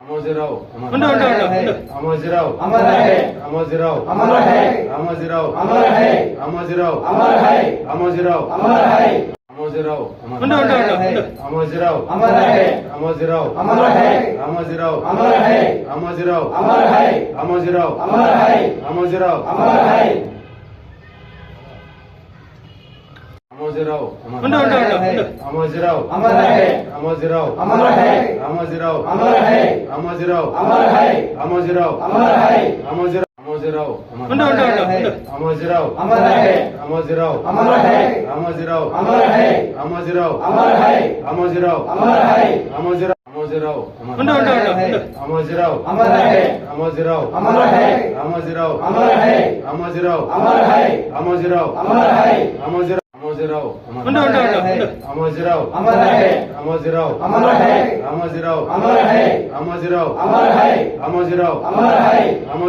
रामाजीराव अमर है रामाजीराव अमर है रामाजीराव अमर है रामाजीराव अमर है रामाजीराव अमर है रामाजीराव अमर है रामाजीराव रामाजीराव रामाजीराव अमर है रामाजीराव अमर है रामाजीराव अमर है रामाजीराव अमर है रामाजीराव अमर है रामाजीराव अमर है रामाजीराव रामाजीराव रामाजीराव अमर है रामाजीराव अमर है रामाजीराव अमर है रामाजीराव अमर है रामाजीराव अमर है रामाजीराव रामाजीराव रामाजीराव अमर है रामाजीराव अमर है रामाजीराव अमर है रामाजीराव अमर है रामाजीराव अमर है रामाजीराव रामाजीराव अमर है रामाजीराव अमर है रामाजीराव अमर है रामाजीराव अमर है रामाजीराव अमर है रामाजीराव रामाजीराव अमर है रामाजीराव अमर है रामाजीराव अमर है रामाजीराव अमर है रामाजीराव अमर है रामाजीराव